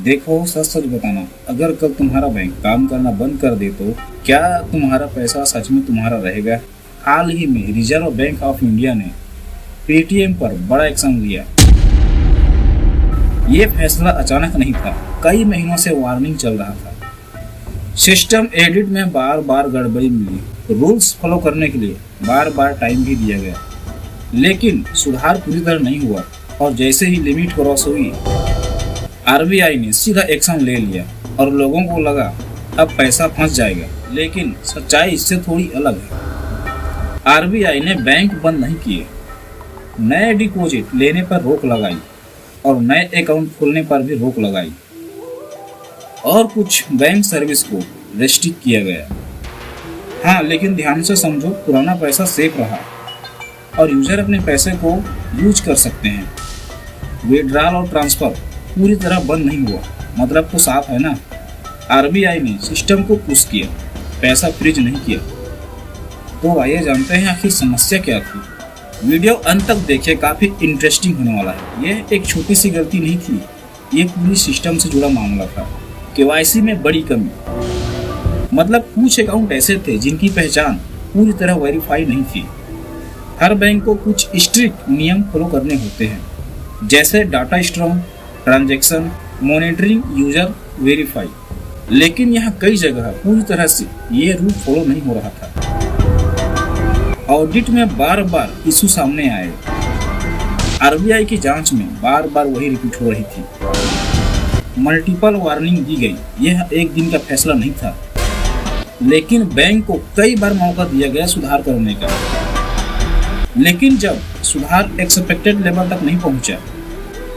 देखो, सच सच बताना, अगर कल तुम्हारा बैंक काम करना बंद कर दे तो क्या तुम्हारा पैसा सच में तुम्हारा रहेगा? हाल ही में रिजर्व बैंक ऑफ इंडिया ने पेटीएम पर बड़ा एक्शन लिया। ये फैसला अचानक नहीं था, कई महीनों से वार्निंग चल रहा था। सिस्टम एडिट में बार बार गड़बड़ी मिली, रूल्स फॉलो करने के लिए बार बार टाइम भी दिया गया, लेकिन सुधार पूरी तरह नहीं हुआ। और जैसे ही लिमिट क्रॉस हुई, आरबीआई ने सीधा एक्शन ले लिया और लोगों को लगा अब पैसा फंस जाएगा। लेकिन सच्चाई इससे थोड़ी अलग है। आरबीआई ने बैंक बंद नहीं किए, नए डिपॉजिट लेने पर रोक लगाई और नए अकाउंट खोलने पर भी रोक लगाई, और कुछ बैंक सर्विस को रेस्ट्रिक्ट किया गया। हाँ, लेकिन ध्यान से समझो, पुराना पैसा सेफ रहा और यूजर अपने पैसे को यूज कर सकते हैं। विड्रॉल और ट्रांसफर पूरी तरह बंद नहीं हुआ, मतलब तो साफ है ना। आरबीआई ने सिस्टम को पुश किया, पैसा फ्रीज नहीं किया। तो आइए जानते हैं आखिर समस्या क्या थी। वीडियो अंत तक देखिए, काफी इंटरेस्टिंग होने वाला है। यह एक छोटी सी गलती नहीं थी, ये पूरी सिस्टम से जुड़ा मामला था। केवाईसी में बड़ी कमी, मतलब कुछ अकाउंट ऐसे थे जिनकी पहचान पूरी तरह वेरीफाई नहीं थी। हर बैंक को कुछ स्ट्रिक्ट नियम फॉलो करने होते हैं, जैसे data strong, transaction monitoring, user verify. लेकिन यहाँ कई जगह पूरी तरह से ये रूल फॉलो नहीं हो रहा था। ऑडिट में बार बार इशू सामने आए, आरबीआई की जांच में बार बार वही रिपीट हो रही थी। मल्टीपल वार्निंग दी गई। यह एक दिन का फैसला नहीं था, लेकिन बैंक को कई बार मौका दिया गया सुधार करने का। लेकिन जब सुधार एक्सपेक्टेड लेवल तक नहीं पहुंचा,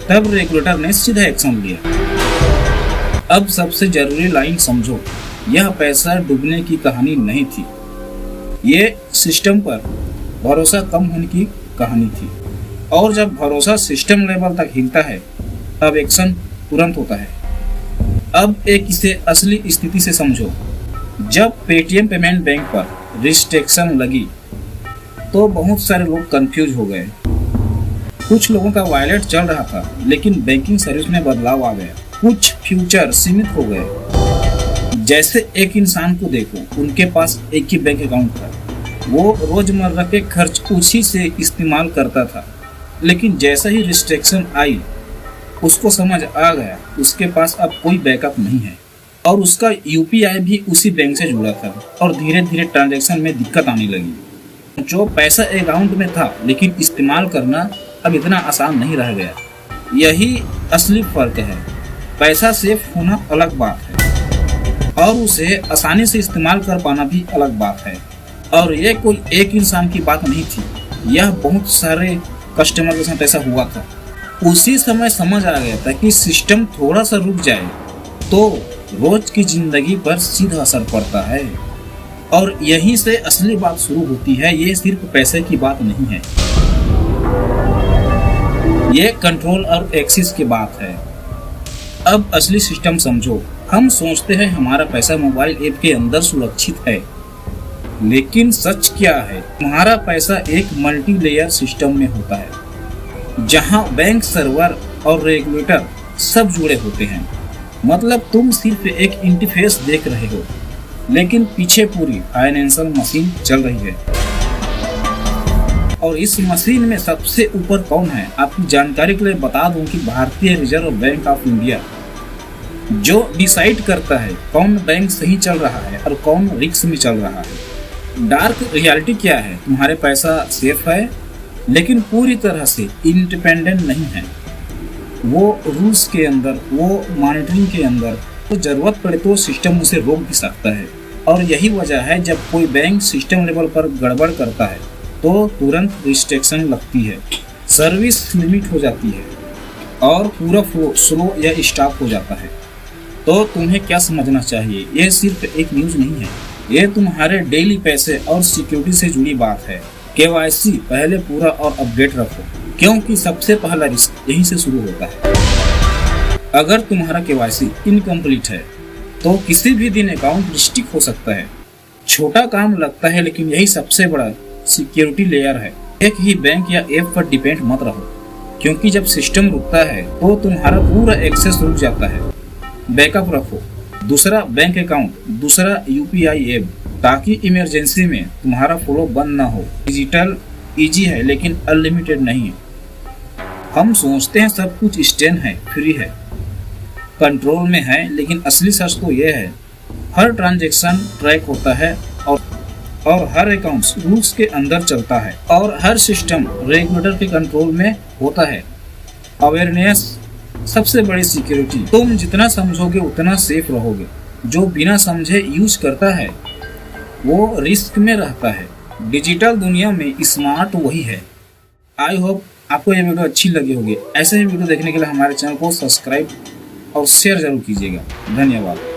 तब रेगुलेटर ने सीधा एक्शन लिया। अब सबसे जरूरी लाइन समझो, यह पैसा डूबने की कहानी नहीं थी, ये सिस्टम पर भरोसा कम होने की कहानी थी। और जब भरोसा सिस्टम लेवल तक हिलता है, तब एक्शन तुरंत होता है। अब एक इसे असली स्थिति से समझो। जब पेटीएम पेमेंट बैंक पर रिस्ट्रिक्शन लगी, तो बहुत सारे लोग कंफ्यूज हो गए। कुछ लोगों का वॉलेट चल रहा था, लेकिन बैंकिंग सर्विस में बदलाव आ गया। कुछ फ्यूचर सीमित हो गए। जैसे एक इंसान को देखो, उनके पास एक ही बैंक अकाउंट था, वो रोजमर्रा के खर्च उसी से इस्तेमाल करता था। लेकिन जैसे ही रिस्ट्रिक्शन आई, उसको समझ आ गया उसके पास अब कोई बैकअप नहीं है, और उसका यूपीआई भी उसी बैंक से जुड़ा था, और धीरे धीरे ट्रांजैक्शन में दिक्कत आने लगी। जो पैसा अकाउंट में था, लेकिन इस्तेमाल करना अब इतना आसान नहीं रह गया। यही असली फर्क है। पैसा सेफ होना अलग बात है, और उसे आसानी से इस्तेमाल कर पाना भी अलग बात है। और ये कोई एक इंसान की बात नहीं थी, यह बहुत सारे कस्टमर के साथ ऐसा हुआ था। उसी समय समझ आ गया था कि सिस्टम थोड़ा सा रुक जाए तो रोज की जिंदगी पर सीधा असर पड़ता है। और यहीं से असली बात शुरू होती है, ये सिर्फ पैसे की बात नहीं है, ये कंट्रोल और एक्सेस की बात है। अब असली सिस्टम समझो। हम सोचते हैं हमारा पैसा मोबाइल ऐप के अंदर सुरक्षित है, लेकिन सच क्या है? तुम्हारा पैसा एक मल्टी लेयर सिस्टम में होता है, जहां बैंक सर्वर और रेगुलेटर सब जुड़े होते हैं। मतलब तुम सिर्फ एक इंटरफेस देख रहे हो, लेकिन पीछे पूरी फाइनेंशियल मशीन चल रही है। और इस मशीन में सबसे ऊपर कौन है? आपकी जानकारी के लिए बता दूं कि भारतीय रिजर्व बैंक ऑफ इंडिया, जो डिसाइड करता है कौन बैंक सही चल रहा है और कौन रिस्क में चल रहा है। डार्क रियलिटी क्या है? तुम्हारे पैसा सेफ है, लेकिन पूरी तरह से इंडिपेंडेंट नहीं है। वो रूल्स के अंदर, वो मॉनिटरिंग के अंदर, तो जरूरत पड़े तो सिस्टम उसे रोक भी सकता है। और यही वजह है, जब कोई बैंक सिस्टम लेवल पर गड़बड़ करता है तो तुरंत रिस्ट्रिक्शन लगती है, सर्विस लिमिट हो जाती है, और पूरा फ्लो स्लो या स्टॉप हो जाता है। तो तुम्हें क्या समझना चाहिए? ये सिर्फ एक न्यूज़ नहीं है, ये तुम्हारे डेली पैसे और सिक्योरिटी से जुड़ी बात है। केवाईसी पहले पूरा और अपडेट रखो, क्योंकि सबसे पहला रिस्क यहीं से शुरू होता है। अगर तुम्हारा केवाईसी इनकम्प्लीट है, तो किसी भी दिन अकाउंट रिस्ट्रिक्ट हो सकता है। छोटा काम लगता है, लेकिन यही सबसे बड़ा सिक्योरिटी लेयर है। एक ही बैंक या ऐप पर डिपेंड मत रहो, क्योंकि जब सिस्टम रुकता है तो तुम्हारा पूरा एक्सेस रुक जाता है। बैकअप रखो, दूसरा बैंक अकाउंट, दूसरा यूपीआई ऐप, ताकि इमरजेंसी में तुम्हारा फ्लो बंद ना हो। डिजिटल इजी है लेकिन अनलिमिटेड नहीं है। हम सोचते हैं सब कुछ इंस्टेंट है, फ्री है, कंट्रोल में है, लेकिन असली सच तो यह है हर ट्रांजैक्शन ट्रैक होता है और हर अकाउंट रूल्स के अंदर चलता है और हर सिस्टम रेगुलेटर के कंट्रोल में होता है। अवेयरनेस सबसे बड़ी सिक्योरिटी। तुम जितना समझोगे उतना सेफ रहोगे। जो बिना समझे यूज करता है वो रिस्क में रहता है। डिजिटल दुनिया में स्मार्ट वही है। आई होप आपको ये वीडियो अच्छी लगी होगी। ऐसे ही वीडियो देखने के लिए हमारे चैनल को सब्सक्राइब और शेयर जरूर कीजिएगा। धन्यवाद।